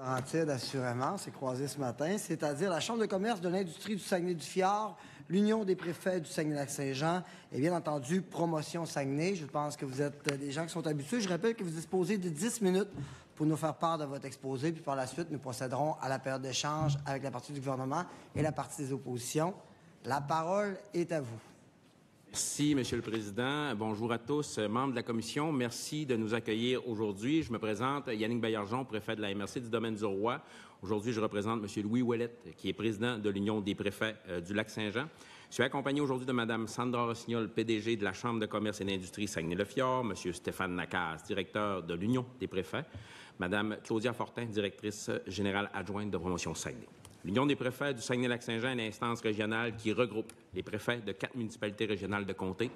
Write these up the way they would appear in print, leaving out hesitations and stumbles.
Laurentides, assurément, c'est croisé ce matin, c'est-à-dire la Chambre de commerce de l'industrie du Saguenay-du-Fjord, l'Union des préfets du Saguenay-Lac-Saint-Jean et bien entendu Promotion Saguenay. Je pense que vous êtes des gens qui sont habitués. Je rappelle que vous disposez de 10 minutes pour nous faire part de votre exposé, puis par la suite, nous procéderons à la période d'échange avec la partie du gouvernement et la partie des oppositions. La parole est à vous. Merci, Monsieur le Président. Bonjour à tous, membres de la Commission. Merci de nous accueillir aujourd'hui. Je me présente, Yannick Baillargeon, préfet de la MRC du Domaine du Roi. Aujourd'hui, je représente M. Louis Ouellette, qui est président de l'Union des préfets du Lac-Saint-Jean. Je suis accompagné aujourd'hui de Mme Sandra Rossignol, PDG de la Chambre de commerce et d'industrie Saguenay-le-Fjord, M. Stéphane Nacaz, directeur de l'Union des préfets, Mme Claudia Fortin, directrice générale adjointe de Promotion Saguenay. L'Union des préfets du Saguenay-Lac-Saint-Jean est l'instance régionale qui regroupe les préfets de 4 municipalités régionales de comté,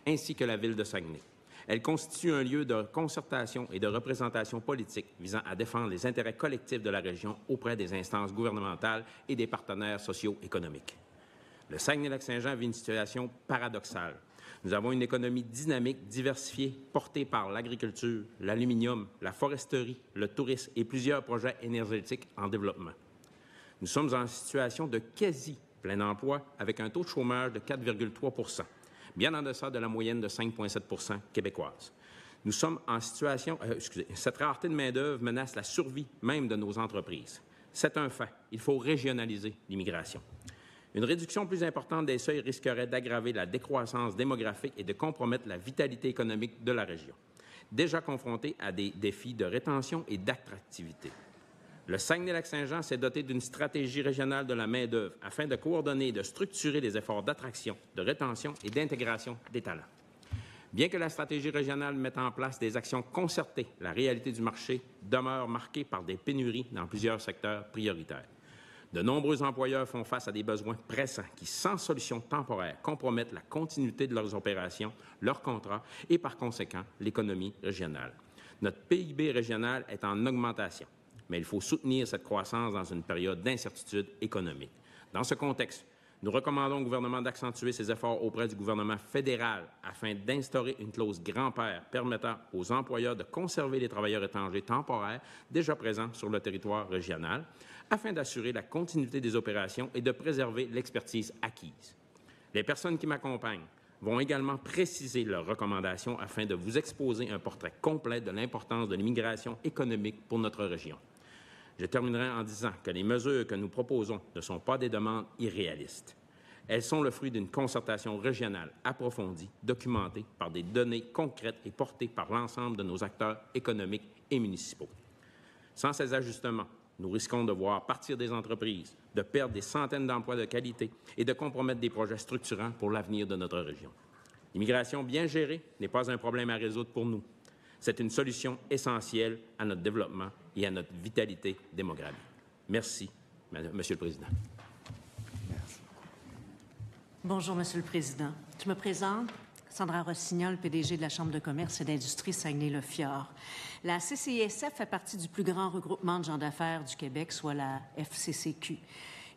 ainsi que la ville de Saguenay. Elle constitue un lieu de concertation et de représentation politique visant à défendre les intérêts collectifs de la région auprès des instances gouvernementales et des partenaires socio-économiques. Le Saguenay-Lac-Saint-Jean vit une situation paradoxale. Nous avons une économie dynamique, diversifiée, portée par l'agriculture, l'aluminium, la foresterie, le tourisme et plusieurs projets énergétiques en développement. Nous sommes en situation de quasi-plein emploi avec un taux de chômage de 4,3 %, bien en deçà de la moyenne de 5,7 % québécoise. Nous sommes en situation... cette rareté de main-d'œuvre menace la survie même de nos entreprises. C'est un fait. Il faut régionaliser l'immigration. Une réduction plus importante des seuils risquerait d'aggraver la décroissance démographique et de compromettre la vitalité économique de la région, déjà confrontée à des défis de rétention et d'attractivité. Le Saguenay-Lac-Saint-Jean s'est doté d'une stratégie régionale de la main-d'œuvre afin de coordonner et de structurer les efforts d'attraction, de rétention et d'intégration des talents. Bien que la stratégie régionale mette en place des actions concertées, la réalité du marché demeure marquée par des pénuries dans plusieurs secteurs prioritaires. De nombreux employeurs font face à des besoins pressants qui, sans solution temporaire, compromettent la continuité de leurs opérations, leurs contrats et, par conséquent, l'économie régionale. Notre PIB régional est en augmentation, mais il faut soutenir cette croissance dans une période d'incertitude économique. Dans ce contexte, nous recommandons au gouvernement d'accentuer ses efforts auprès du gouvernement fédéral afin d'instaurer une clause grand-père permettant aux employeurs de conserver les travailleurs étrangers temporaires déjà présents sur le territoire régional afin d'assurer la continuité des opérations et de préserver l'expertise acquise. Les personnes qui m'accompagnent vont également préciser leurs recommandations afin de vous exposer un portrait complet de l'importance de l'immigration économique pour notre région. Je terminerai en disant que les mesures que nous proposons ne sont pas des demandes irréalistes. Elles sont le fruit d'une concertation régionale approfondie, documentée par des données concrètes et portée par l'ensemble de nos acteurs économiques et municipaux. Sans ces ajustements, nous risquons de voir partir des entreprises, de perdre des centaines d'emplois de qualité et de compromettre des projets structurants pour l'avenir de notre région. L'immigration bien gérée n'est pas un problème à résoudre pour nous. C'est une solution essentielle à notre développement et à notre vitalité démographique. Merci, Monsieur le Président. Merci. Bonjour, Monsieur le Président. Je me présente, Sandra Rossignol, PDG de la Chambre de commerce et d'industrie Saguenay-le-Fjord. La CCISF fait partie du plus grand regroupement de gens d'affaires du Québec, soit la FCCQ.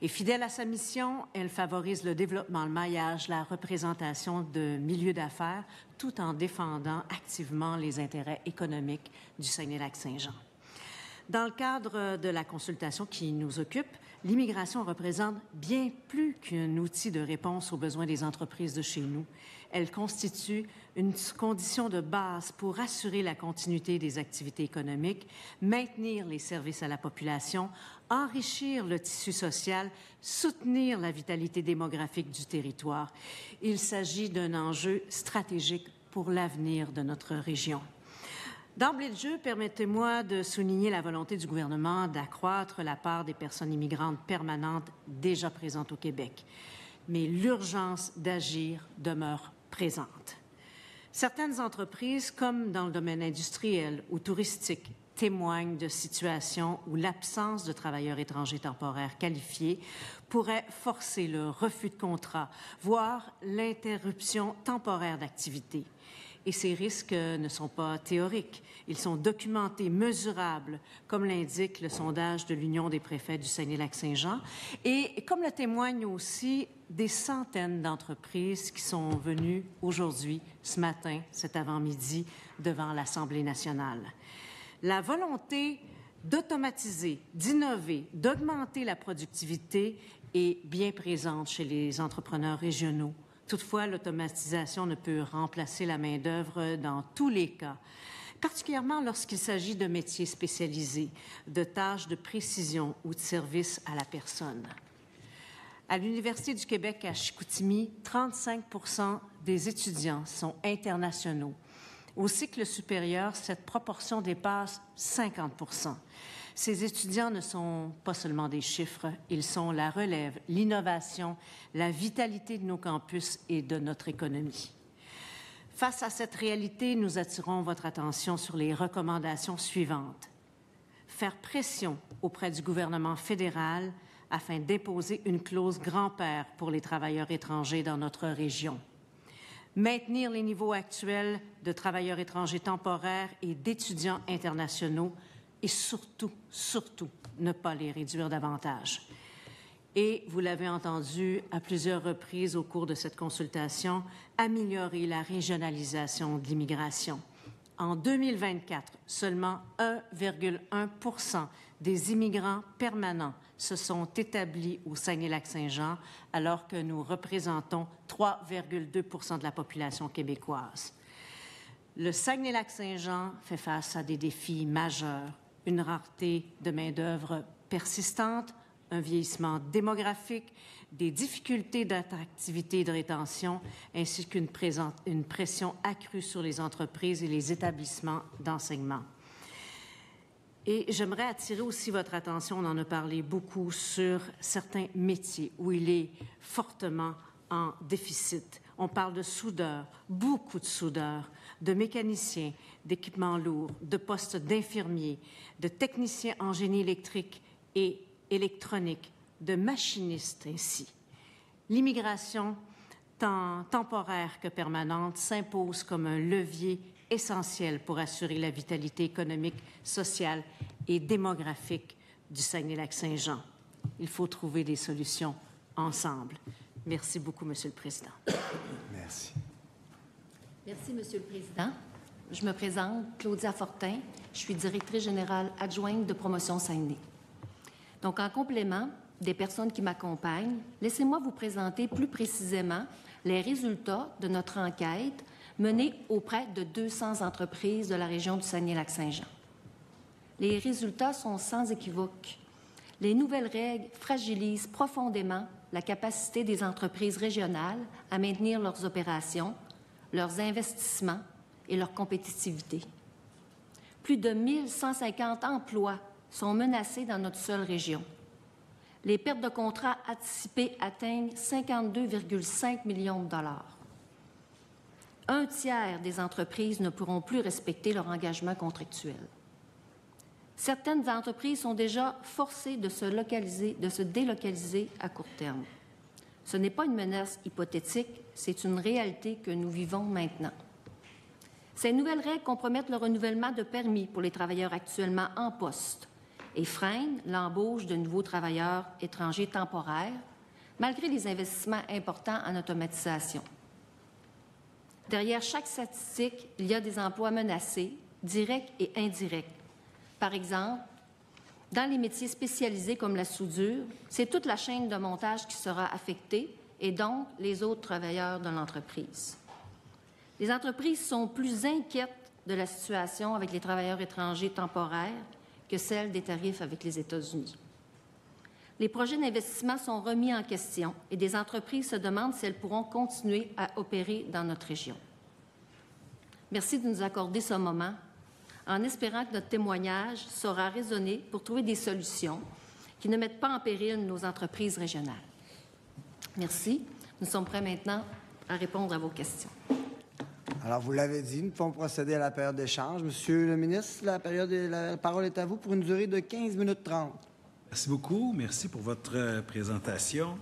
Et fidèle à sa mission, elle favorise le développement, le maillage, la représentation de milieux d'affaires, tout en défendant activement les intérêts économiques du Saguenay-Lac-Saint-Jean. Dans le cadre de la consultation qui nous occupe, l'immigration représente bien plus qu'un outil de réponse aux besoins des entreprises de chez nous. Elle constitue une condition de base pour assurer la continuité des activités économiques, maintenir les services à la population, enrichir le tissu social, soutenir la vitalité démographique du territoire. Il s'agit d'un enjeu stratégique pour l'avenir de notre région. D'emblée de jeu, permettez-moi de souligner la volonté du gouvernement d'accroître la part des personnes immigrantes permanentes déjà présentes au Québec. Mais l'urgence d'agir demeure présente. Certaines entreprises, comme dans le domaine industriel ou touristique, témoignent de situations où l'absence de travailleurs étrangers temporaires qualifiés pourrait forcer le refus de contrat, voire l'interruption temporaire d'activité. Et ces risques ne sont pas théoriques. Ils sont documentés, mesurables, comme l'indique le sondage de l'Union des préfets du Saguenay-Lac-Saint-Jean, et comme le témoignent aussi des centaines d'entreprises qui sont venues aujourd'hui, ce matin, cet avant-midi, devant l'Assemblée nationale. La volonté d'automatiser, d'innover, d'augmenter la productivité est bien présente chez les entrepreneurs régionaux. Toutefois, l'automatisation ne peut remplacer la main-d'œuvre dans tous les cas, particulièrement lorsqu'il s'agit de métiers spécialisés, de tâches de précision ou de services à la personne. À l'Université du Québec à Chicoutimi, 35 des étudiants sont internationaux. Au cycle supérieur, cette proportion dépasse 50 %. Ces étudiants ne sont pas seulement des chiffres, ils sont la relève, l'innovation, la vitalité de nos campus et de notre économie. Face à cette réalité, nous attirons votre attention sur les recommandations suivantes. Faire pression auprès du gouvernement fédéral afin d'imposer une clause grand-père pour les travailleurs étrangers dans notre région. Maintenir les niveaux actuels de travailleurs étrangers temporaires et d'étudiants internationaux et surtout, ne pas les réduire davantage. Et, vous l'avez entendu à plusieurs reprises au cours de cette consultation, améliorer la régionalisation de l'immigration. En 2024, seulement 1,1 % des immigrants permanents se sont établis au Saguenay-Lac-Saint-Jean, alors que nous représentons 3,2 % de la population québécoise. Le Saguenay-Lac-Saint-Jean fait face à des défis majeurs, une rareté de main-d'œuvre persistante, un vieillissement démographique, des difficultés d'attractivité et de rétention, ainsi qu'une pression accrue sur les entreprises et les établissements d'enseignement. Et j'aimerais attirer aussi votre attention, on en a parlé beaucoup, sur certains métiers où il est fortement en déficit. On parle de soudeurs, beaucoup de soudeurs, de mécaniciens, d'équipements lourds, de postes d'infirmiers, de techniciens en génie électrique et électronique, de machinistes ainsi. L'immigration, tant temporaire que permanente, s'impose comme un levier essentiel pour assurer la vitalité économique, sociale et démographique du Saguenay-Lac-Saint-Jean. Il faut trouver des solutions ensemble. Merci beaucoup, Monsieur le Président. Merci. Merci, Monsieur le Président. Je me présente, Claudia Fortin. Je suis directrice générale adjointe de promotion Saguenay. Donc, en complément des personnes qui m'accompagnent, laissez-moi vous présenter plus précisément les résultats de notre enquête menée auprès de 200 entreprises de la région du Saguenay-Lac-Saint-Jean. Les résultats sont sans équivoque. Les nouvelles règles fragilisent profondément la capacité des entreprises régionales à maintenir leurs opérations, leurs investissements et leur compétitivité. Plus de 1150 emplois sont menacés dans notre seule région. Les pertes de contrats anticipées atteignent 52,5 millions de dollars. Un tiers des entreprises ne pourront plus respecter leur engagement contractuel. Certaines entreprises sont déjà forcées de se délocaliser à court terme. Ce n'est pas une menace hypothétique, c'est une réalité que nous vivons maintenant. Ces nouvelles règles compromettent le renouvellement de permis pour les travailleurs actuellement en poste et freinent l'embauche de nouveaux travailleurs étrangers temporaires, malgré les investissements importants en automatisation. Derrière chaque statistique, il y a des emplois menacés, directs et indirects. Par exemple, dans les métiers spécialisés comme la soudure, c'est toute la chaîne de montage qui sera affectée et donc les autres travailleurs de l'entreprise. Les entreprises sont plus inquiètes de la situation avec les travailleurs étrangers temporaires que celle des tarifs avec les États-Unis. Les projets d'investissement sont remis en question et des entreprises se demandent si elles pourront continuer à opérer dans notre région. Merci de nous accorder ce moment en espérant que notre témoignage saura résonner pour trouver des solutions qui ne mettent pas en péril nos entreprises régionales. Merci. Nous sommes prêts maintenant à répondre à vos questions. Alors, vous l'avez dit, nous pouvons procéder à la période d'échange. Monsieur le ministre, la parole est à vous pour une durée de 15 minutes 30. Merci beaucoup. Merci pour votre présentation.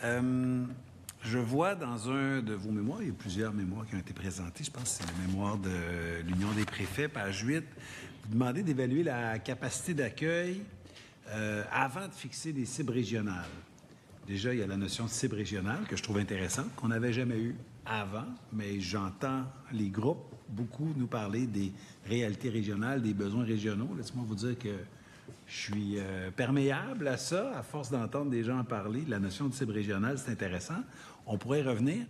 Je vois dans un de vos mémoires, il y a plusieurs mémoires qui ont été présentés, je pense que c'est le mémoire de l'Union des préfets, page 8, vous demandez d'évaluer la capacité d'accueil avant de fixer des cibles régionales. Déjà, il y a la notion de cible régionale que je trouve intéressante, qu'on n'avait jamais eue avant, mais j'entends les groupes beaucoup nous parler des réalités régionales, des besoins régionaux. Laissez-moi vous dire que Je suis perméable à ça, à force d'entendre des gens en parler. La notion de cible régionale, c'est intéressant. On pourrait y revenir.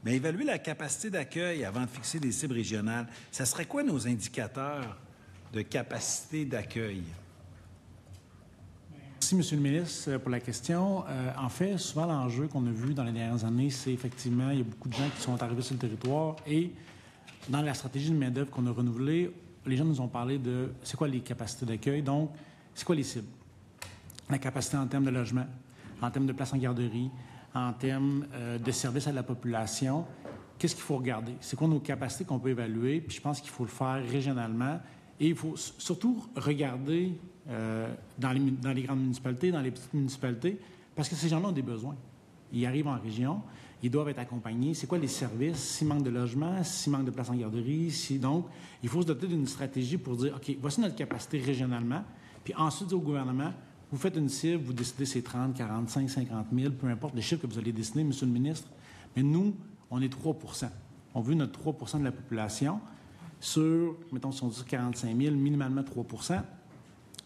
Mais évaluer la capacité d'accueil avant de fixer des cibles régionales, ça serait quoi nos indicateurs de capacité d'accueil? Merci, M. le ministre, pour la question. En fait, souvent, l'enjeu qu'on a vu dans les dernières années, c'est effectivement, il y a beaucoup de gens qui sont arrivés sur le territoire et dans la stratégie de main-d'œuvre qu'on a renouvelée, les gens nous ont parlé de c'est quoi les capacités d'accueil, donc c'est quoi les cibles? La capacité en termes de logement, en termes de places en garderie, en termes de services à la population. Qu'est-ce qu'il faut regarder? C'est quoi nos capacités qu'on peut évaluer? Puis je pense qu'il faut le faire régionalement. Et il faut surtout regarder dans les grandes municipalités, dans les petites municipalités, parce que ces gens-là ont des besoins. Ils arrivent en région, ils doivent être accompagnés. C'est quoi les services? S'il manque de logement, s'il manque de place en garderie, donc, il faut se doter d'une stratégie pour dire, OK, voici notre capacité régionalement, puis ensuite dire au gouvernement, vous faites une cible, vous décidez c'est 30, 45, 50 000, peu importe les chiffres que vous allez dessiner, M. le ministre, mais nous, on est 3 On veut notre 3 de la population sur, mettons, si on dit 45 000, minimalement 3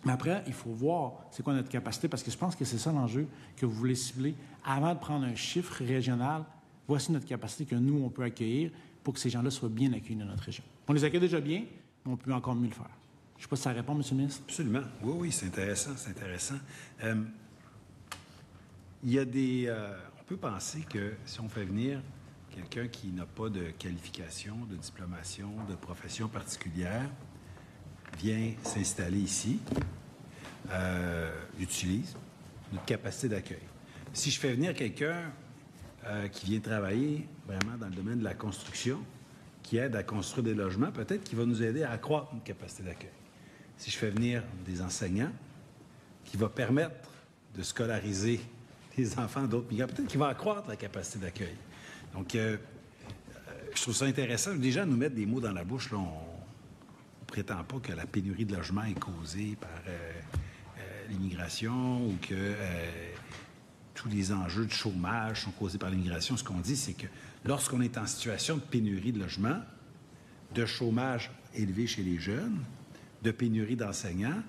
Mais après, il faut voir c'est quoi notre capacité, parce que je pense que c'est ça l'enjeu que vous voulez cibler. Avant de prendre un chiffre régional, voici notre capacité que nous, on peut accueillir pour que ces gens-là soient bien accueillis dans notre région. On les accueille déjà bien, mais on peut encore mieux le faire. Je ne sais pas si ça répond, M. le ministre. Absolument. Oui, oui, c'est intéressant, c'est intéressant. Il y a des... on peut penser que si on fait venir quelqu'un qui n'a pas de qualification, de diplomation, de profession particulière, vient s'installer ici, utilise notre capacité d'accueil. Si je fais venir quelqu'un qui vient travailler vraiment dans le domaine de la construction, qui aide à construire des logements, peut-être qu'il va nous aider à accroître notre capacité d'accueil. Si je fais venir des enseignants, qui va permettre de scolariser des enfants d'autres migrants, peut-être qu'il va accroître la capacité d'accueil. Donc, je trouve ça intéressant. Les gens nous mettent des mots dans la bouche. Là, on ne prétend pas que la pénurie de logement est causée par l'immigration ou que tous les enjeux de chômage sont causés par l'immigration. Ce qu'on dit, c'est que lorsqu'on est en situation de pénurie de logement, de chômage élevé chez les jeunes, de pénurie d'enseignants,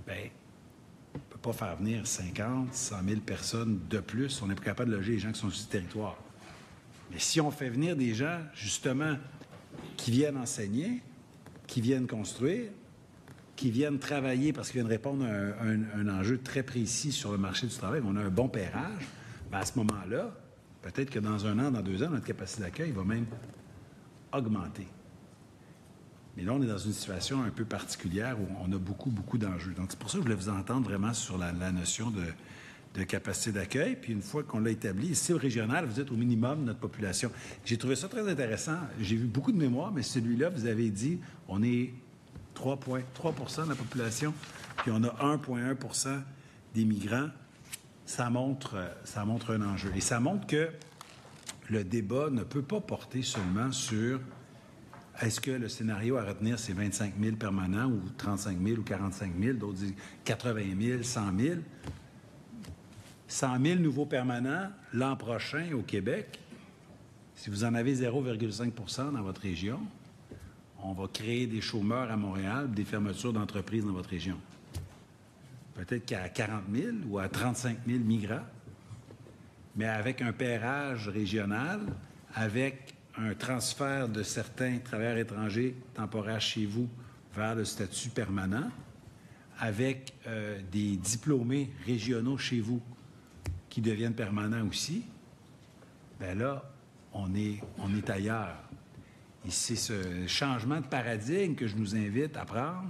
bien, on ne peut pas faire venir 50, 100 000 personnes de plus. On n'est pas capable de loger les gens qui sont sur le territoire. Mais si on fait venir des gens, justement, qui viennent enseigner, qui viennent construire, qui viennent travailler parce qu'ils viennent répondre à un enjeu très précis sur le marché du travail, on a un bon pairage, bien à ce moment-là, peut-être que dans 1 an, dans 2 ans, notre capacité d'accueil va même augmenter. Mais là, on est dans une situation un peu particulière où on a beaucoup, beaucoup d'enjeux. Donc, c'est pour ça que je voulais vous entendre vraiment sur la notion de capacité d'accueil. Puis, une fois qu'on l'a établi, cible régionale, vous êtes au minimum notre population. J'ai trouvé ça très intéressant. J'ai vu beaucoup de mémoires, mais celui-là, vous avez dit, on est 3,3 de la population, puis on a 1,1 des migrants. Ça montre un enjeu. Et ça montre que le débat ne peut pas porter seulement sur est-ce que le scénario à retenir, c'est 25 000 permanents ou 35 000 ou 45 000, d'autres disent 80 000, 100 000. 100 000 nouveaux permanents l'an prochain au Québec. Si vous en avez 0,5 dans votre région, on va créer des chômeurs à Montréal, des fermetures d'entreprises dans votre région. Peut-être qu'à 40 000 ou à 35 000 migrants, mais avec un pairage régional, avec un transfert de certains travailleurs étrangers temporaires chez vous vers le statut permanent, avec des diplômés régionaux chez vous qui deviennent permanents aussi, bien là, on est ailleurs. Et c'est ce changement de paradigme que je nous invite à prendre,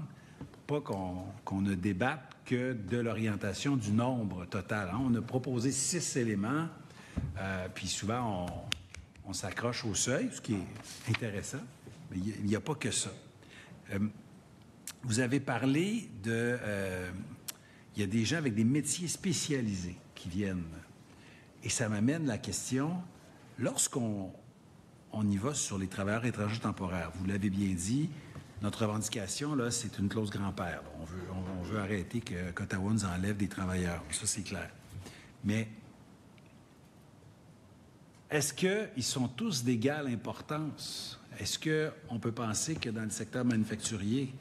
pas qu'on ne débatte que de l'orientation du nombre total. Hein. On a proposé 6 éléments, puis souvent, on s'accroche au seuil, ce qui est intéressant, mais il n'y a pas que ça. Vous avez parlé de... il y a des gens avec des métiers spécialisés qui viennent. Et ça m'amène la question, lorsqu'on y va sur les travailleurs étrangers temporaires, vous l'avez bien dit, notre revendication, là, c'est une clause grand-père. On veut arrêter qu'Ottawa nous enlève des travailleurs. Ça, c'est clair. Mais est-ce qu'ils sont tous d'égale importance? Est-ce qu'on peut penser que dans le secteur manufacturier,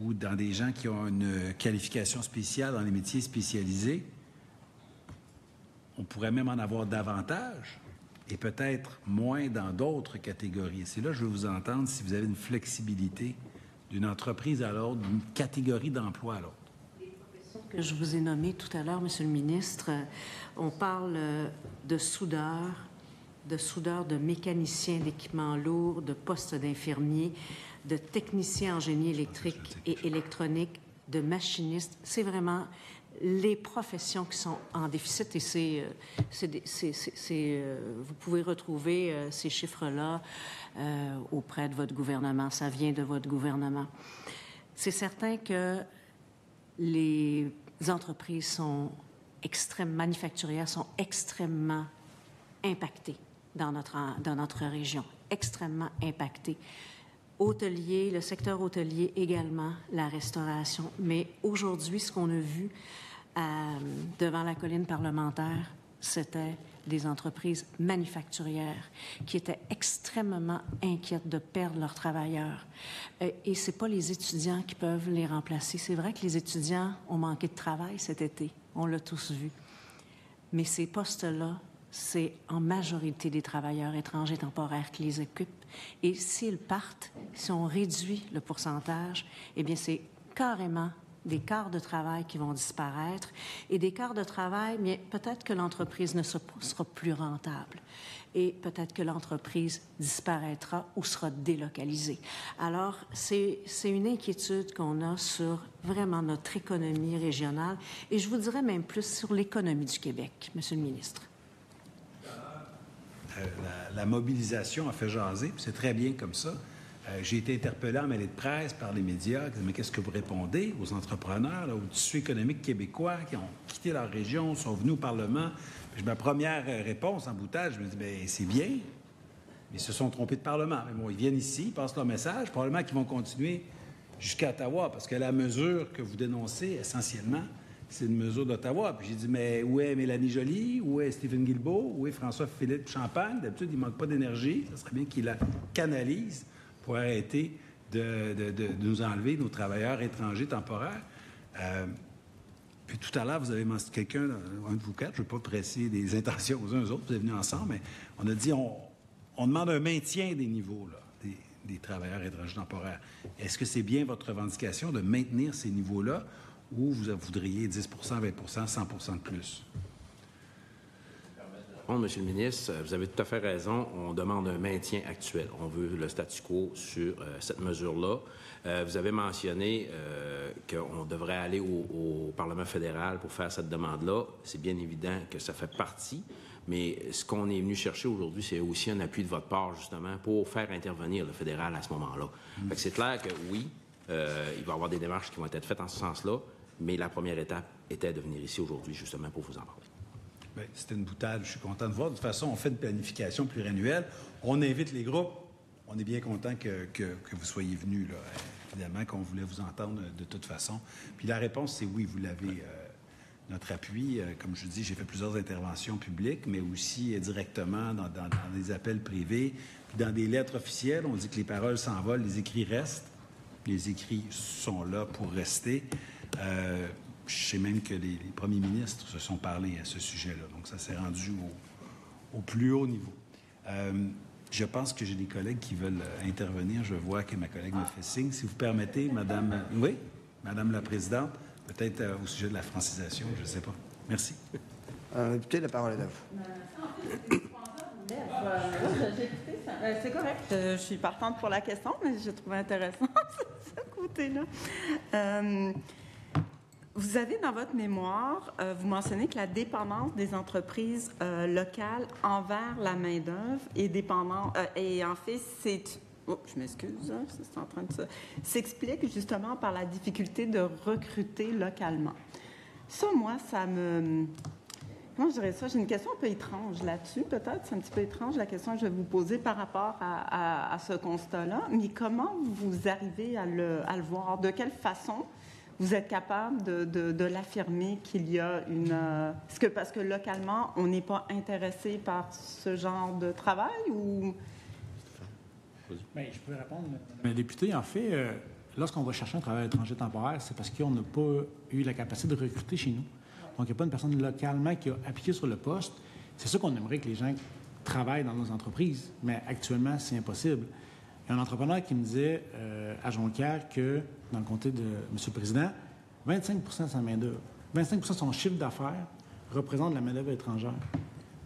ou dans des gens qui ont une qualification spéciale dans les métiers spécialisés, on pourrait même en avoir davantage et peut-être moins dans d'autres catégories. Et c'est là que je veux vous entendre si vous avez une flexibilité d'une entreprise à l'autre, d'une catégorie d'emploi à l'autre. Que je vous ai nommé tout à l'heure, Monsieur le ministre, on parle de soudeurs, de mécaniciens d'équipements lourds, de postes d'infirmiers, de techniciens en génie électrique et électronique, de machinistes. C'est vraiment les professions qui sont en déficit et vous pouvez retrouver ces chiffres-là auprès de votre gouvernement. Ça vient de votre gouvernement. C'est certain que les entreprises manufacturières sont extrêmement impactées dans notre région, extrêmement impactées. Hôtelier, le secteur hôtelier également, la restauration. Mais aujourd'hui, ce qu'on a vu devant la colline parlementaire, c'était des entreprises manufacturières qui étaient extrêmement inquiètes de perdre leurs travailleurs. Et ce n'est pas les étudiants qui peuvent les remplacer. C'est vrai que les étudiants ont manqué de travail cet été. On l'a tous vu. Mais ces postes-là, c'est en majorité des travailleurs étrangers temporaires qui les occupent. Et s'ils partent, si on réduit le pourcentage, eh bien, c'est carrément des quarts de travail qui vont disparaître. Et des quarts de travail, bien, peut-être que l'entreprise ne sera plus rentable. Et peut-être que l'entreprise disparaîtra ou sera délocalisée. Alors, c'est une inquiétude qu'on a sur vraiment notre économie régionale. Et je vous dirais même plus sur l'économie du Québec, Monsieur le ministre. La mobilisation a fait jaser, puis c'est très bien comme ça. J'ai été interpellé en mêlée de presse par les médias. Mais qu'est-ce que vous répondez aux entrepreneurs, là, au tissu économique québécois qui ont quitté leur région, sont venus au Parlement? Puis ma première réponse en boutade, je me dis, bien, c'est bien, mais ils se sont trompés de Parlement. Mais bon, ils viennent ici, ils passent leur message. Probablement qu'ils vont continuer jusqu'à Ottawa, parce que la mesure que vous dénoncez, essentiellement, c'est une mesure d'Ottawa. Puis j'ai dit, mais où est Mélanie Joly? Où est Stephen Guilbeault? Où est François-Philippe Champagne? D'habitude, il ne manque pas d'énergie. Ça serait bien qu'il la canalise pour arrêter de nous enlever nos travailleurs étrangers temporaires. Puis tout à l'heure, vous avez mentionné quelqu'un, un de vous quatre, je ne veux pas presser des intentions aux uns aux autres, vous êtes venus ensemble, mais on a dit, on demande un maintien des niveaux là, des travailleurs étrangers temporaires. Est-ce que c'est bien votre revendication de maintenir ces niveaux-là ou vous voudriez 10 20 100 de plus? Bon, Monsieur le ministre, vous avez tout à fait raison. On demande un maintien actuel. On veut le statu quo sur cette mesure-là. Vous avez mentionné qu'on devrait aller au Parlement fédéral pour faire cette demande-là. C'est bien évident que ça fait partie, mais ce qu'on est venu chercher aujourd'hui, c'est aussi un appui de votre part, justement, pour faire intervenir le fédéral à ce moment-là. Fait que c'est clair que oui, il va y avoir des démarches qui vont être faites en ce sens-là, mais la première étape était de venir ici aujourd'hui, justement, pour vous en parler. Bien, c'était une boutade. Je suis content de voir. De toute façon, on fait une planification pluriannuelle. On invite les groupes. On est bien content que vous soyez venus, là. Évidemment qu'on voulait vous entendre de toute façon. Puis la réponse, c'est oui, vous l'avez, notre appui. Comme je dis, j'ai fait plusieurs interventions publiques, mais aussi directement dans des appels privés. Puis dans des lettres officielles, on dit que les paroles s'envolent, les écrits restent. Les écrits sont là pour rester. Je sais même que les premiers ministres se sont parlé à ce sujet-là. Donc, ça s'est rendu au plus haut niveau. Je pense que j'ai des collègues qui veulent intervenir. Je vois que ma collègue me fait signe. Si vous permettez, Madame... Oui, Madame la Présidente, peut-être au sujet de la francisation, je ne sais pas. Merci. Député, la parole est à vous. C'est correct. Je suis partante pour la question, mais je trouve intéressant ce côté-là. Vous avez dans votre mémoire, vous mentionnez que la dépendance des entreprises locales envers la main-d'œuvre est dépendante. Et en fait, c'est. Oh, je m'excuse, hein, c'est en train de s'explique justement par la difficulté de recruter localement. Ça, moi, ça me. Comment je dirais ça? J'ai une question un peu étrange là-dessus, peut-être. C'est un petit peu étrange la question que je vais vous poser par rapport à ce constat-là. Mais comment vous arrivez à le voir? De quelle façon vous êtes capable de l'affirmer qu'il y a une... parce que localement, on n'est pas intéressé par ce genre de travail ou... Bien, je peux répondre. Madame la députée, en fait, lorsqu'on va chercher un travail étranger temporaire, c'est parce qu'on n'a pas eu la capacité de recruter chez nous. Donc, il n'y a pas une personne localement qui a appliqué sur le poste. C'est sûr qu'on aimerait que les gens travaillent dans nos entreprises, mais actuellement, c'est impossible. Il y a un entrepreneur qui me disait à Jonquière que, dans le comté de M. le Président, 25 de sa main-d'œuvre, 25 de son chiffre d'affaires représente la main-d'œuvre étrangère.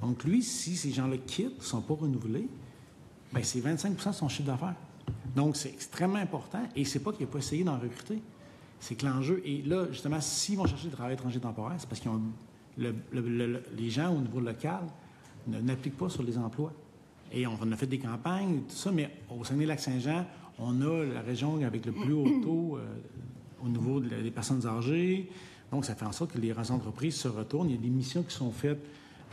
Donc, lui, si ces gens-là quittent, ne sont pas renouvelés, bien, c'est 25 de son chiffre d'affaires. Donc, c'est extrêmement important. Et c'est pas qu'il n'a pas essayé d'en recruter. C'est que l'enjeu... Et là, justement, s'ils vont chercher du travail étranger temporaire, c'est parce qu'ils ont... les gens, au niveau local, n'appliquent pas sur les emplois. Et on a fait des campagnes, tout ça, mais au Saguenay-Lac-Saint-Jean, on a la région avec le plus haut taux au niveau des personnes âgées. Donc, ça fait en sorte que les entreprises se retournent. Il y a des missions qui sont faites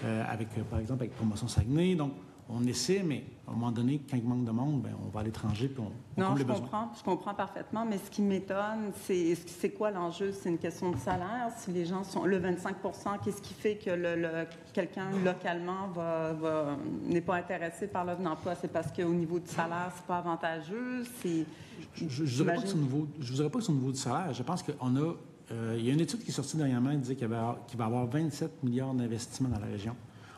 avec, par exemple, avec Promotion Saguenay. Donc, on essaie, mais à un moment donné, quand il manque de monde, bien, on va à l'étranger puis on comble les besoins. Je comprends parfaitement, mais ce qui m'étonne, c'est quoi l'enjeu? C'est une question de salaire. Si les gens sont... Le 25 qu'est-ce qui fait que quelqu'un localement n'est pas intéressé par l'offre d'emploi? C'est parce qu'au niveau du salaire, c'est pas avantageux? Je ne vous dirais pas que c'est au niveau du salaire. Je pense qu'on a... il y a une étude qui est sortie dernièrement qui disait qu'il va y avoir 27 milliards d'investissements dans la région.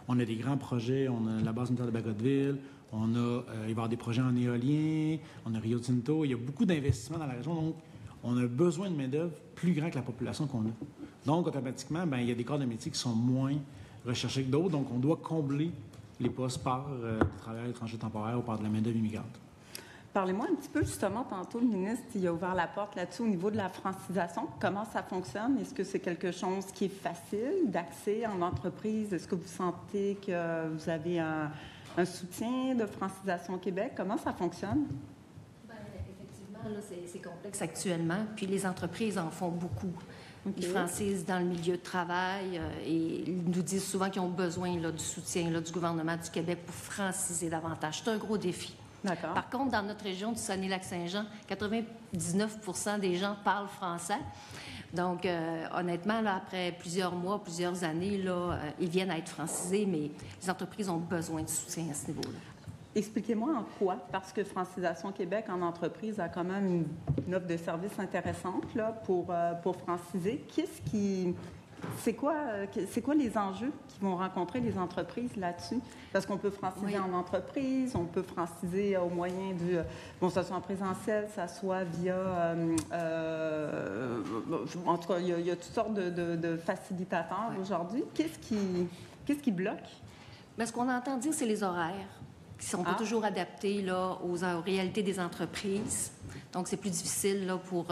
On a des grands projets, on a la base militaire de Bagotville, il va y avoir des projets en éolien, on a Rio Tinto, il y a beaucoup d'investissements dans la région, donc on a besoin de main-d'œuvre plus grand que la population qu'on a. Donc, automatiquement, bien, il y a des corps de métier qui sont moins recherchés que d'autres, donc on doit combler les postes par des travailleurs étrangers temporaires ou par de la main-d'œuvre immigrante. Parlez-moi un petit peu, justement, tantôt, le ministre il a ouvert la porte là-dessus au niveau de la francisation. Comment ça fonctionne? Est-ce que c'est quelque chose qui est facile d'accès en entreprise? Est-ce que vous sentez que vous avez un soutien de Francisation Québec? Comment ça fonctionne? Bien, effectivement, là, c'est complexe actuellement, puis les entreprises en font beaucoup. Okay. Ils francisent dans le milieu de travail et ils nous disent souvent qu'ils ont besoin là, du soutien là, du gouvernement du Québec pour franciser davantage. C'est un gros défi. D'accord. Par contre, dans notre région du Saguenay-Lac-Saint-Jean, 99 des gens parlent français. Donc, honnêtement, là, après plusieurs mois, plusieurs années, là, ils viennent à être francisés, mais les entreprises ont besoin de soutien à ce niveau-là. Expliquez-moi en quoi, parce que Francisation Québec en entreprise a quand même une offre de service intéressante là, pour franciser. C'est quoi les enjeux qui vont rencontrer les entreprises là-dessus? Parce qu'on peut franciser en entreprise, on peut franciser au moyen du... Bon, ça soit en présentiel, ça soit via... en tout cas, il y a toutes sortes de facilitateurs aujourd'hui. Qu'est-ce qui bloque? Bien, ce qu'on entend dire, c'est les horaires qui ne sont pas toujours adaptés là, aux réalités des entreprises. Donc, c'est plus difficile là, pour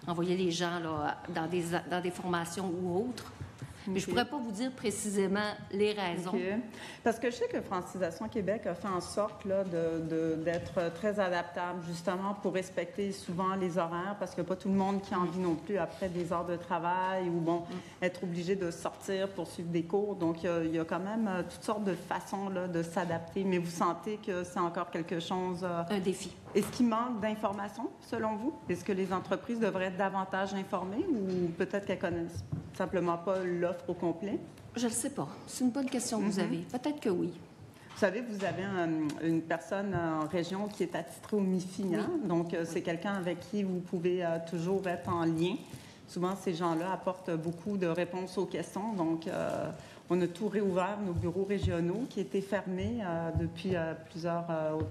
envoyer les gens là, dans des formations ou autres. Mais je ne pourrais pas vous dire précisément les raisons. Okay. Parce que je sais que Francisation Québec a fait en sorte là, d'être très adaptable, justement, pour respecter souvent les horaires, parce que pas tout le monde qui a envie non plus après des heures de travail ou, bon, être obligé de sortir pour suivre des cours. Donc, il y a quand même toutes sortes de façons là, de s'adapter. Mais vous sentez que c'est encore quelque chose... Un défi. Est-ce qu'il manque d'informations, selon vous? Est-ce que les entreprises devraient être davantage informées ou peut-être qu'elles connaissent simplement pas l'offre au complet? Je ne le sais pas. C'est une bonne question que vous avez. Peut-être que oui. Vous savez, vous avez une personne en région qui est attitrée au MIFI, hein? Donc, c'est quelqu'un avec qui vous pouvez toujours être en lien. Souvent, ces gens-là apportent beaucoup de réponses aux questions. Donc, on a tout réouvert, nos bureaux régionaux qui étaient fermés depuis plusieurs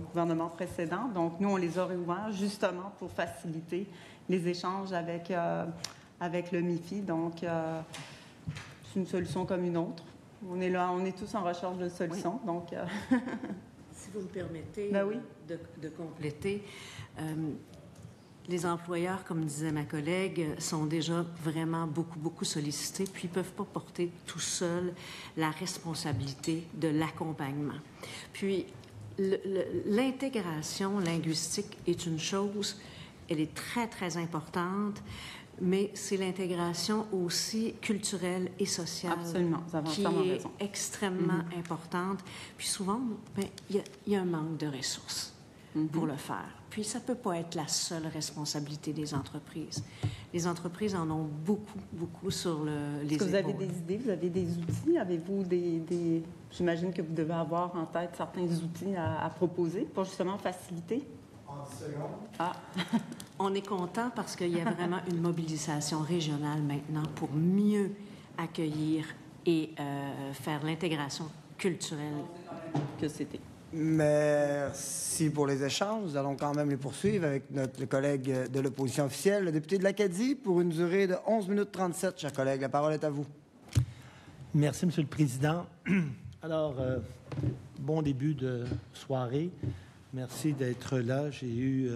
gouvernements précédents. Donc, nous, on les a réouverts justement pour faciliter les échanges avec le MIFI. Donc, c'est une solution comme une autre. On est là, on est tous en recherche de solutions. Oui. Donc, si vous me permettez oui. de compléter, les employeurs, comme disait ma collègue, sont déjà vraiment beaucoup sollicités, puis ils ne peuvent pas porter tout seuls la responsabilité de l'accompagnement. Puis, l'intégration linguistique est une chose, elle est très importante, mais c'est l'intégration aussi culturelle et sociale qui est extrêmement importante. Puis souvent, il y a un manque de ressources pour le faire. Puis ça ne peut pas être la seule responsabilité des entreprises. Les entreprises en ont beaucoup sur les épaules. Est-ce que vous avez des idées? Vous avez des outils? Avez-vous des... J'imagine que vous devez avoir en tête certains outils à proposer pour justement faciliter. En 10 secondes. Ah. On est content parce qu'il y a vraiment une mobilisation régionale maintenant pour mieux accueillir et faire l'intégration culturelle que c'était. Merci pour les échanges. Nous allons quand même les poursuivre avec notre collègue de l'opposition officielle, le député de l'Acadie, pour une durée de 11 minutes 37, chers collègues. La parole est à vous. Merci, Monsieur le Président. Alors, bon début de soirée. Merci d'être là. J'ai eu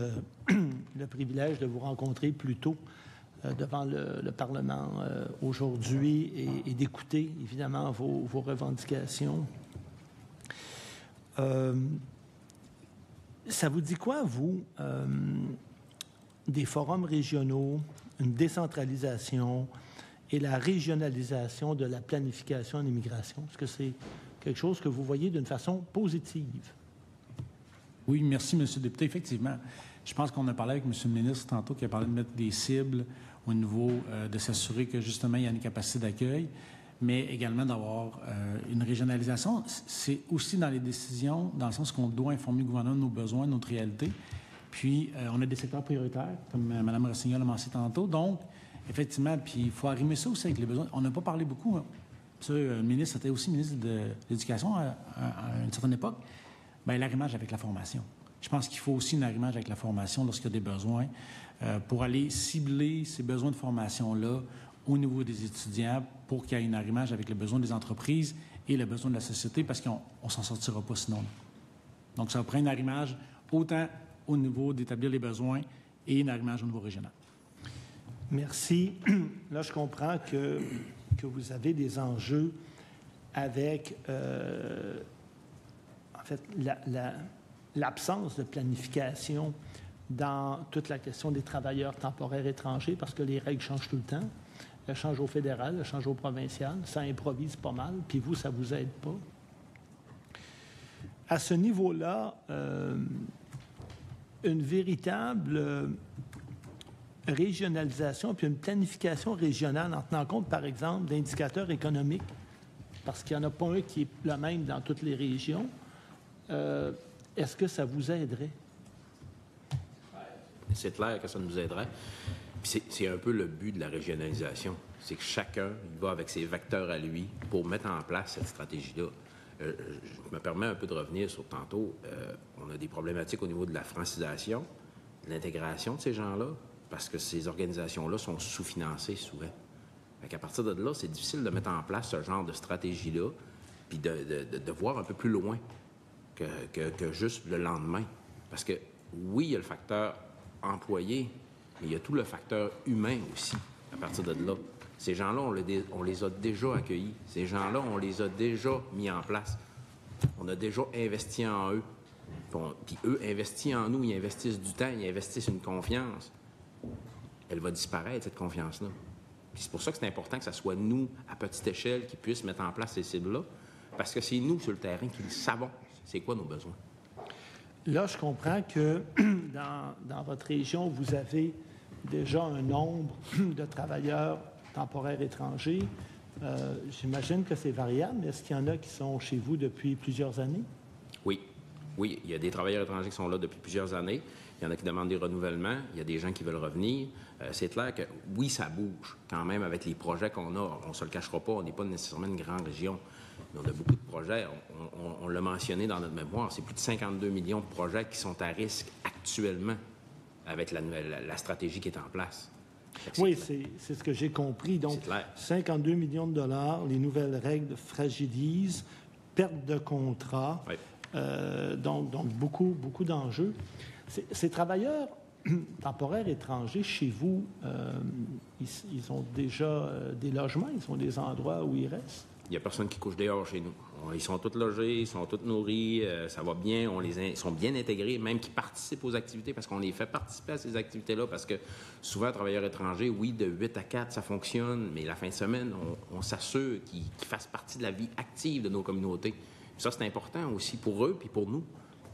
le privilège de vous rencontrer plus tôt devant le Parlement aujourd'hui et d'écouter, évidemment, vos revendications. Ça vous dit quoi, vous, des forums régionaux, une décentralisation et la régionalisation de la planification en immigration? Est-ce que c'est quelque chose que vous voyez d'une façon positive? Oui, merci, M. le député. Effectivement, je pense qu'on a parlé avec M. le ministre tantôt qui a parlé de mettre des cibles au niveau de s'assurer que, justement, il y a une capacité d'accueil, mais également d'avoir une régionalisation. C'est aussi dans les décisions, dans le sens qu'on doit informer le gouvernement de nos besoins, de notre réalité. Puis, on a des secteurs prioritaires, comme Mme Rossignol l'a mentionné tantôt. Donc, effectivement, puis il faut arrimer ça aussi avec les besoins. On n'a pas parlé beaucoup. Hein. Le ministre était aussi ministre de l'Éducation à une certaine époque. Bien, l'arrimage avec la formation. Je pense qu'il faut aussi un arrimage avec la formation lorsqu'il y a des besoins pour aller cibler ces besoins de formation-là au niveau des étudiants pour qu'il y ait un arrimage avec les besoins des entreprises et les besoins de la société parce qu'on ne s'en sortira pas sinon. Donc, ça va prendre un arrimage autant au niveau d'établir les besoins et un arrimage au niveau régional. Merci. Là, je comprends que vous avez des enjeux avec, en fait, l'absence de planification dans toute la question des travailleurs temporaires étrangers parce que les règles changent tout le temps. Elles changent au fédéral, elles changent au provincial. Ça improvise pas mal, puis vous, ça ne vous aide pas. À ce niveau-là, une véritable régionalisation puis une planification régionale en tenant compte, par exemple, d'indicateurs économiques, parce qu'il n'y en a pas un qui est le même dans toutes les régions, est-ce que ça vous aiderait? C'est clair que ça nous aiderait. Puis c'est un peu le but de la régionalisation. C'est que chacun il va avec ses vecteurs à lui pour mettre en place cette stratégie-là. Je me permets un peu de revenir sur tantôt. On a des problématiques au niveau de la francisation, de l'intégration de ces gens-là, parce que ces organisations-là sont sous-financées souvent. Fait qu'à partir de là, c'est difficile de mettre en place ce genre de stratégie-là, puis de voir un peu plus loin que juste le lendemain. Parce que, oui, il y a le facteur employé, mais il y a tout le facteur humain aussi, à partir de là. Ces gens-là, on les a déjà accueillis. Ces gens-là, on les a déjà mis en place. On a déjà investi en eux. Puis eux investissent en nous, ils investissent du temps, ils investissent une confiance. Elle va disparaître, cette confiance-là. Puis c'est pour ça que c'est important que ce soit nous, à petite échelle, qui puissent mettre en place ces cibles-là, parce que c'est nous, sur le terrain, qui savons c'est quoi nos besoins. Là, je comprends que dans votre région, vous avez déjà un nombre de travailleurs temporaires étrangers. J'imagine que c'est variable. Est-ce qu'il y en a qui sont chez vous depuis plusieurs années? Oui. Oui, il y a des travailleurs étrangers qui sont là depuis plusieurs années. Il y en a qui demandent des renouvellements. Il y a des gens qui veulent revenir. C'est clair que, oui, ça bouge quand même avec les projets qu'on a. On ne se le cachera pas, on n'est pas nécessairement une grande région. Mais on a beaucoup de projets. On l'a mentionné dans notre mémoire. C'est plus de 52 millions de projets qui sont à risque actuellement avec la stratégie qui est en place. Oui, c'est ce que j'ai compris. Donc, 52 millions de dollars, les nouvelles règles fragilisent, perte de contrat, oui. Donc beaucoup d'enjeux. Ces travailleurs temporaires étrangers, chez vous, ils ont déjà des logements, ils ont des endroits où ils restent? Il n'y a personne qui couche dehors chez nous. Ils sont tous logés, ils sont tous nourris, ça va bien, ils sont bien intégrés, même qu'ils participent aux activités, parce qu'on les fait participer à ces activités-là, parce que souvent, travailleurs étrangers, oui, de 8 à 4, ça fonctionne, mais la fin de semaine, on s'assure qu'ils fassent partie de la vie active de nos communautés. Puis ça, c'est important aussi pour eux puis pour nous.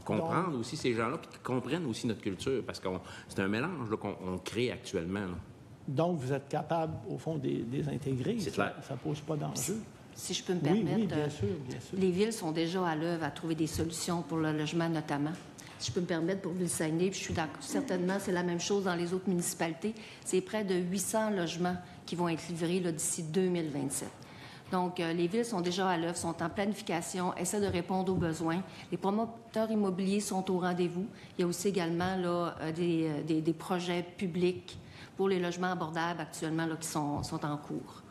Comprendre aussi ces gens-là, puis qu'ils comprennent aussi notre culture, parce que c'est un mélange là, qu'on crée actuellement. Là. Donc, vous êtes capable, au fond, de les intégrer. C'est clair. Ça ne pose pas d'enjeu. Si je peux me permettre, oui, bien sûr, bien sûr. Les villes sont déjà à l'œuvre à trouver des solutions pour le logement notamment. si je peux me permettre, pour Ville-Saguenay, puis je suis d'accord, certainement, c'est la même chose dans les autres municipalités. C'est près de 800 logements qui vont être livrés là, d'ici 2027. Donc, les villes sont déjà à l'œuvre, sont en planification, essaient de répondre aux besoins. Les promoteurs immobiliers sont au rendez-vous. Il y a aussi également là, des projets publics pour les logements abordables actuellement là, qui sont en cours.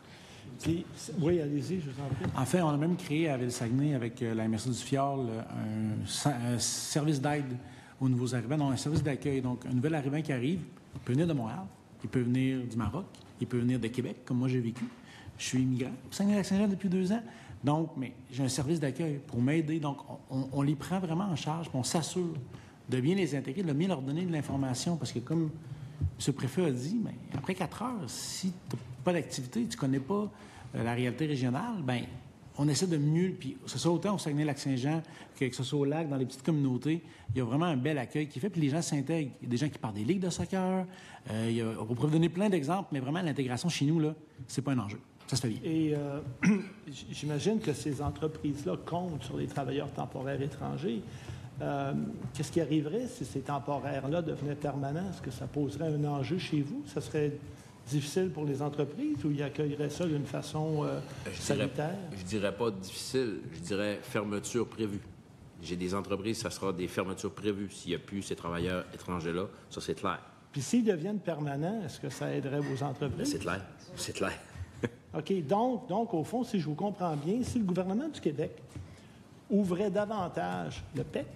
Puis, oui, allez-y, je vous en prie. En fait, on a même créé à Ville-Saguenay, avec la MRC du Fjord, un service d'aide aux nouveaux arrivants, donc un service d'accueil. Donc, un nouvel arrivant qui arrive, il peut venir de Montréal, il peut venir du Maroc, il peut venir de Québec, comme moi j'ai vécu. Je suis immigrant au Saguenay-Lac-Saint-Jean depuis 2 ans. Donc, mais j'ai un service d'accueil pour m'aider. Donc, on les prend vraiment en charge, puis on s'assure de bien les intégrer, de bien leur donner de l'information. Parce que, comme M. le préfet a dit, bien, après 4 heures, si tu n'as pas d'activité, tu ne connais pas la réalité régionale, bien, on essaie de mieux. Puis, que ce soit autant au Saguenay-Lac-Saint-Jean que ce soit au lac, dans les petites communautés, il y a vraiment un bel accueil qui est fait. Puis les gens s'intègrent. Il y a des gens qui partent des ligues de soccer. On pourrait donner plein d'exemples, mais vraiment, l'intégration chez nous, là, c'est pas un enjeu. Ça se fait bien. Et j'imagine que ces entreprises-là comptent sur les travailleurs temporaires étrangers. Qu'est-ce qui arriverait si ces temporaires-là devenaient permanents? Est-ce que ça poserait un enjeu chez vous? Ça serait difficile pour les entreprises ou ils accueilleraient ça d'une façon sanitaire? Je dirais pas difficile, je dirais fermeture prévue. J'ai des entreprises, ça sera des fermetures prévues s'il n'y a plus ces travailleurs étrangers-là. Ça, c'est clair. Puis s'ils deviennent permanents, est-ce que ça aiderait vos entreprises? C'est clair. C'est clair. OK. Donc, au fond, si je vous comprends bien, si le gouvernement du Québec ouvrait davantage le PEC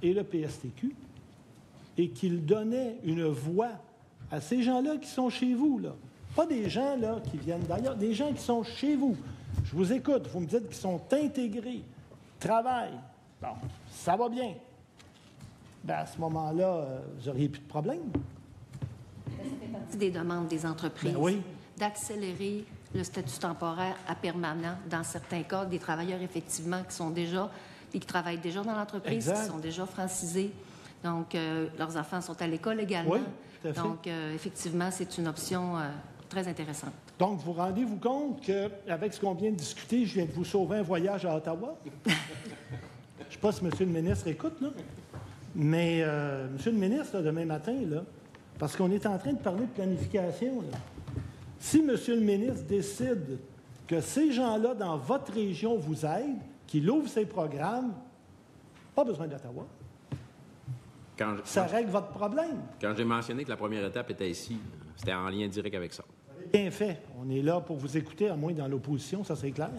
et le PSTQ et qu'il donnait une voix à ces gens-là qui sont chez vous, là, pas des gens là, qui viennent d'ailleurs, des gens qui sont chez vous. Je vous écoute, vous me dites qu'ils sont intégrés, travaillent. Bon, ça va bien. Bien, à ce moment-là, vous n'auriez plus de problème. Ça fait partie des demandes des entreprises. Ben oui. D'accélérer le statut temporaire à permanent dans certains cas, des travailleurs effectivement qui travaillent déjà dans l'entreprise, exact. Qui sont déjà francisés. Donc, leurs enfants sont à l'école également. Oui, tout à fait. Donc, effectivement, c'est une option très intéressante. Donc, vous rendez-vous compte qu'avec ce qu'on vient de discuter, je viens de vous sauver un voyage à Ottawa? Je ne sais pas si M. le ministre écoute, là. Mais, M. le ministre, là, demain matin, là, parce qu'on est en train de parler de planification, là. Si M. le ministre décide que ces gens-là, dans votre région, vous aident, qu'il ouvre ses programmes, pas besoin d'Ottawa. Ça règle votre problème. Quand j'ai mentionné que la première étape était ici, c'était en lien direct avec ça. Bien fait. On est là pour vous écouter, à moins dans l'opposition, ça c'est clair.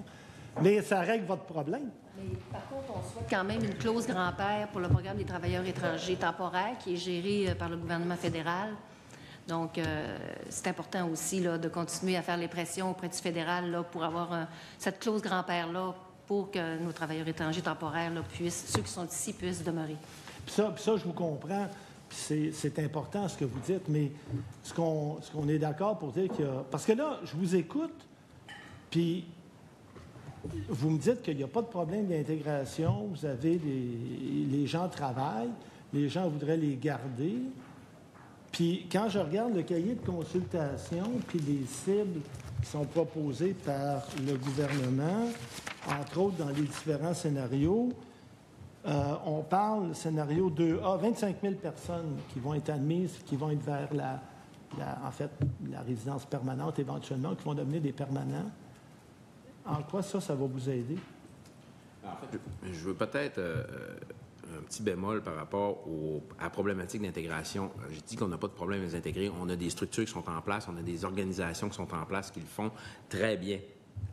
Mais ça règle votre problème. Mais, par contre, on souhaite quand même une clause grand-père pour le programme des travailleurs étrangers temporaires qui est géré par le gouvernement fédéral. Donc, c'est important aussi là, de continuer à faire les pressions auprès du fédéral là, pour avoir cette clause grand-père-là pour que nos travailleurs étrangers temporaires, là, ceux qui sont ici, puissent demeurer. Puis ça, je vous comprends. Puis c'est important ce que vous dites, mais ce qu'on est d'accord pour dire qu'il y a... Parce que là, je vous écoute, puis vous me dites qu'il n'y a pas de problème d'intégration, vous avez les gens travaillent, les gens voudraient les garder. Puis quand je regarde le cahier de consultation, puis les cibles qui sont proposées par le gouvernement, entre autres dans les différents scénarios, on parle, scénario 2A, 25 000 personnes qui vont être admises, qui vont être vers la résidence permanente éventuellement, qui vont devenir des permanents. En quoi ça va vous aider? En fait, je veux peut-être un petit bémol par rapport à la problématique d'intégration. J'ai dit qu'on n'a pas de problème à les intégrer. On a des structures qui sont en place, on a des organisations qui sont en place qui le font très bien.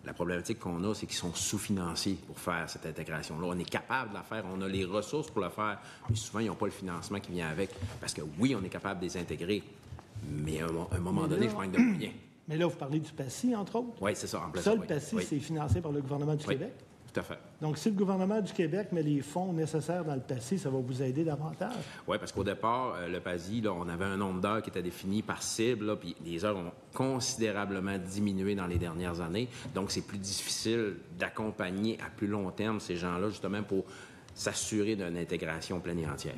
La problématique qu'on a, c'est qu'ils sont sous-financés pour faire cette intégration-là. On est capable de la faire, on a les ressources pour le faire, mais souvent, ils n'ont pas le financement qui vient avec. Parce que oui, on est capable de les intégrer, mais à un moment donné, je manque de moyens. Mais là, vous parlez du PACI, entre autres? Oui, c'est ça. En place, ça, le PACI, c'est financé par le gouvernement du Québec? Tout à fait. Donc, si le gouvernement du Québec met les fonds nécessaires dans le PACI, ça va vous aider davantage? Oui, parce qu'au départ, le PACI, là, on avait un nombre d'heures qui était défini par cible, là, puis les heures ont considérablement diminué dans les dernières années. Donc, c'est plus difficile d'accompagner à plus long terme ces gens-là, justement, pour s'assurer d'une intégration pleine et entière.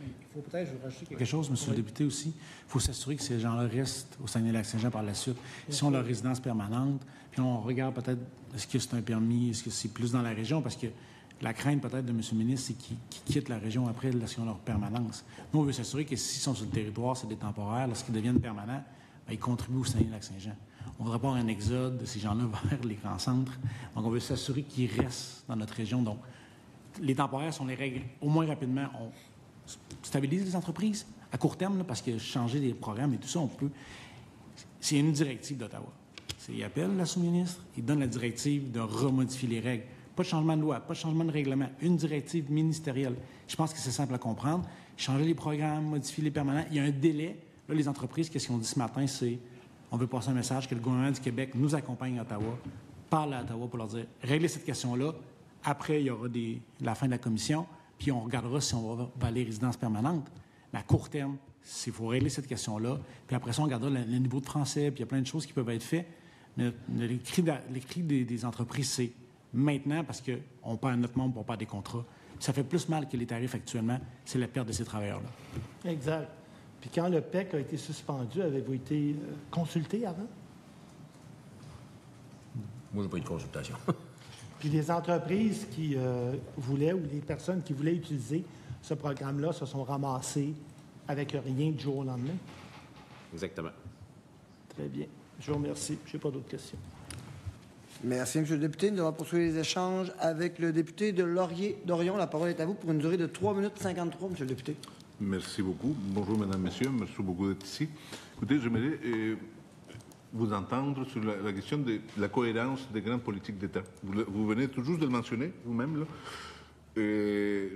Il faut peut-être rajouter quelque chose, M. le député, aussi. Il faut s'assurer que ces gens-là restent au Saguenay-Lac-Saint-Jean par la suite. S'ils ont leur résidence permanente, puis on regarde peut-être est-ce que c'est un permis, est-ce que c'est plus dans la région, parce que La crainte peut-être de M. le ministre, c'est qu'ils quittent la région après lorsqu'ils ont leur permanence. Nous, on veut s'assurer que s'ils sont sur le territoire, c'est des temporaires. Lorsqu'ils deviennent permanents, bien, ils contribuent au Saguenay-Lac-Saint-Jean. On ne voudrait pas un exode de ces gens-là vers les grands centres. Donc, on veut s'assurer qu'ils restent dans notre région. Donc, les temporaires sont les règles. Au moins rapidement, on stabilise les entreprises à court terme, là, parce que changer les programmes et tout ça, on peut. C'est une directive d'Ottawa. Il appelle la sous-ministre, il donne la directive de remodifier les règles. Pas de changement de loi, pas de changement de règlement, une directive ministérielle. Je pense que c'est simple à comprendre. Changer les programmes, modifier les permanents. Il y a un délai. Là, les entreprises, qu'est-ce qu'ils ont dit ce matin, c'est on veut passer un message que le gouvernement du Québec nous accompagne à Ottawa, parle à Ottawa pour leur dire régler cette question-là. Après, il y aura la fin de la commission, puis on regardera si on va vers les résidences permanentes. Mais à court terme, il faut régler cette question-là. Puis après ça, on regardera le niveau de français, puis il y a plein de choses qui peuvent être faites. Mais les cris des entreprises, c'est maintenant parce qu'on perd notre membre pour pas des contrats. Ça fait plus mal que les tarifs actuellement, c'est la perte de ces travailleurs-là. Exact. Puis quand le PEC a été suspendu, avez-vous été consulté avant? Moi, je n'ai pas eu de consultation. Puis les entreprises qui voulaient ou les personnes qui voulaient utiliser ce programme-là se sont ramassées avec rien du jour au lendemain? Exactement. Très bien. Je vous remercie. Je n'ai pas d'autres questions. Merci, M. le député. Nous allons poursuivre les échanges avec le député de Laurier-Dorion. La parole est à vous pour une durée de 3 minutes 53, M. le député. Merci beaucoup. Bonjour, Mesdames, Messieurs. Merci beaucoup d'être ici. Écoutez, j'aimerais vous entendre sur la question de la cohérence des grandes politiques d'État. Vous venez tout juste de le mentionner, vous-même, là.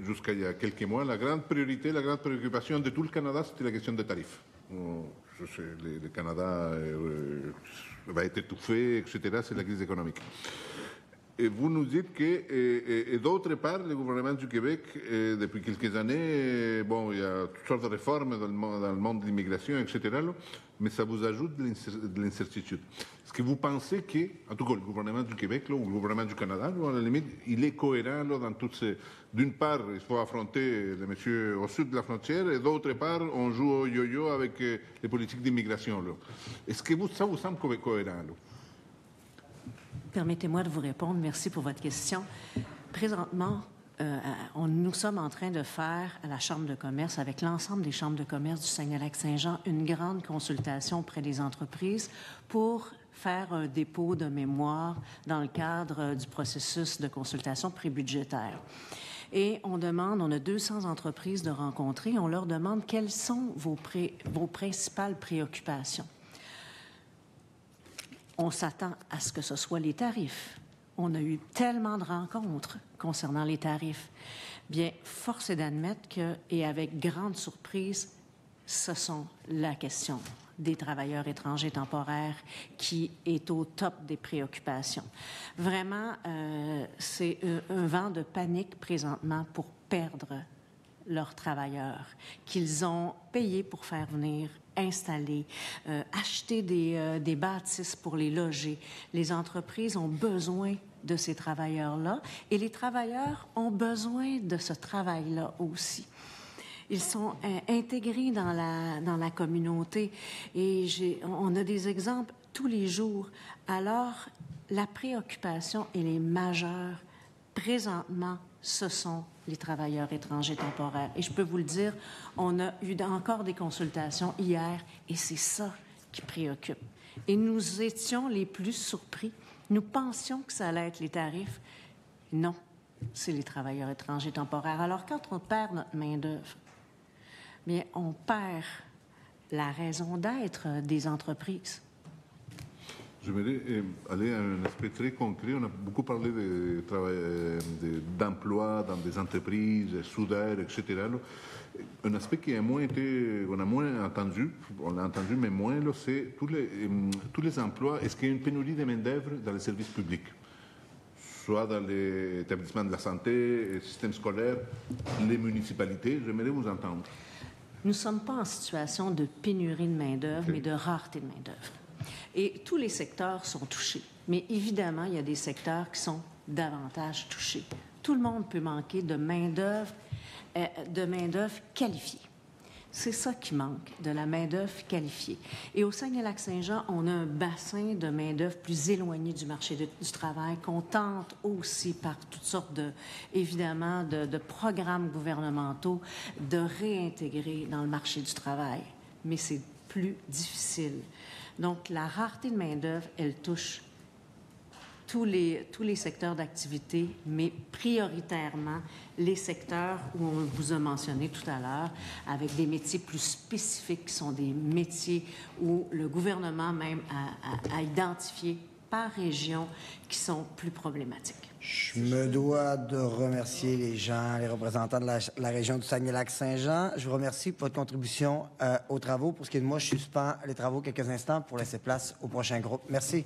Jusqu'à il y a quelques mois, la grande priorité, la grande préoccupation de tout le Canada, c'était la question des tarifs. Je sais, le Canada va être étouffé, etc. C'est la crise économique. Et vous nous dites que, et d'autre part, le gouvernement du Québec, depuis quelques années, bon, il y a toutes sortes de réformes dans le monde de l'immigration, etc., là, mais ça vous ajoute de l'incertitude. Est-ce que vous pensez que, en tout cas, le gouvernement du Québec, là, ou le gouvernement du Canada, là, à la limite, il est cohérent là, dans toutes ces... D'une part, il faut affronter les messieurs au sud de la frontière, et d'autre part, on joue au yo-yo avec les politiques d'immigration. Est-ce que ça vous semble cohérent? Là? Permettez-moi de vous répondre. Merci pour votre question. Présentement, nous sommes en train de faire à la Chambre de commerce, avec l'ensemble des chambres de commerce du Saguenay-Lac-Saint-Jean, une grande consultation auprès des entreprises pour faire un dépôt de mémoire dans le cadre du processus de consultation prébudgétaire. Et on a 200 entreprises de rencontrer. On leur demande quelles sont vos principales préoccupations. On s'attend à ce que ce soit les tarifs. On a eu tellement de rencontres concernant les tarifs. Bien, force est d'admettre que, et avec grande surprise, ce sont la question des travailleurs étrangers temporaires qui est au top des préoccupations. Vraiment, c'est un vent de panique présentement pour perdre leurs travailleurs qu'ils ont payés pour faire venir, installer, acheter des bâtisses pour les loger. Les entreprises ont besoin de ces travailleurs-là et les travailleurs ont besoin de ce travail-là aussi. Ils sont intégrés dans la communauté et on a des exemples tous les jours. Alors, la préoccupation, elle est majeure. Présentement, ce sont les travailleurs étrangers temporaires. Et je peux vous le dire, on a eu encore des consultations hier et c'est ça qui préoccupe. Et nous étions les plus surpris. Nous pensions que ça allait être les tarifs. Non, c'est les travailleurs étrangers temporaires. Alors, quand on perd notre main-d'œuvre, bien, on perd la raison d'être des entreprises. J'aimerais aller à un aspect très concret. On a beaucoup parlé d'emploi dans des entreprises, soudeurs, etc. Un aspect qui a moins été, on a moins entendu, on l'a entendu mais moins, c'est tous les emplois. Est-ce qu'il y a une pénurie de main-d'œuvre dans les services publics, soit dans les établissements de la santé, les systèmes scolaires, les municipalités? J'aimerais vous entendre. Nous ne sommes pas en situation de pénurie de main-d'œuvre, mais de rareté de main-d'œuvre. Et tous les secteurs sont touchés. Mais évidemment, il y a des secteurs qui sont davantage touchés. Tout le monde peut manquer de main-d'œuvre qualifiée. C'est ça qui manque, de la main-d'œuvre qualifiée. Et au Saguenay-Lac-Saint-Jean, on a un bassin de main-d'œuvre plus éloigné du marché du travail qu'on tente aussi par toutes sortes évidemment, de programmes gouvernementaux de réintégrer dans le marché du travail. Mais c'est plus difficile. Donc, la rareté de main-d'œuvre, elle touche tous les secteurs d'activité, mais prioritairement les secteurs où on vous a mentionné tout à l'heure, avec des métiers plus spécifiques, qui sont des métiers où le gouvernement même a identifié par région qui sont plus problématiques. Je me dois de remercier les gens, les représentants de la région du Saguenay-Lac-Saint-Jean. Je vous remercie pour votre contribution aux travaux. Pour ce qui est de moi, je suspends les travaux quelques instants pour laisser place au prochain groupe. Merci.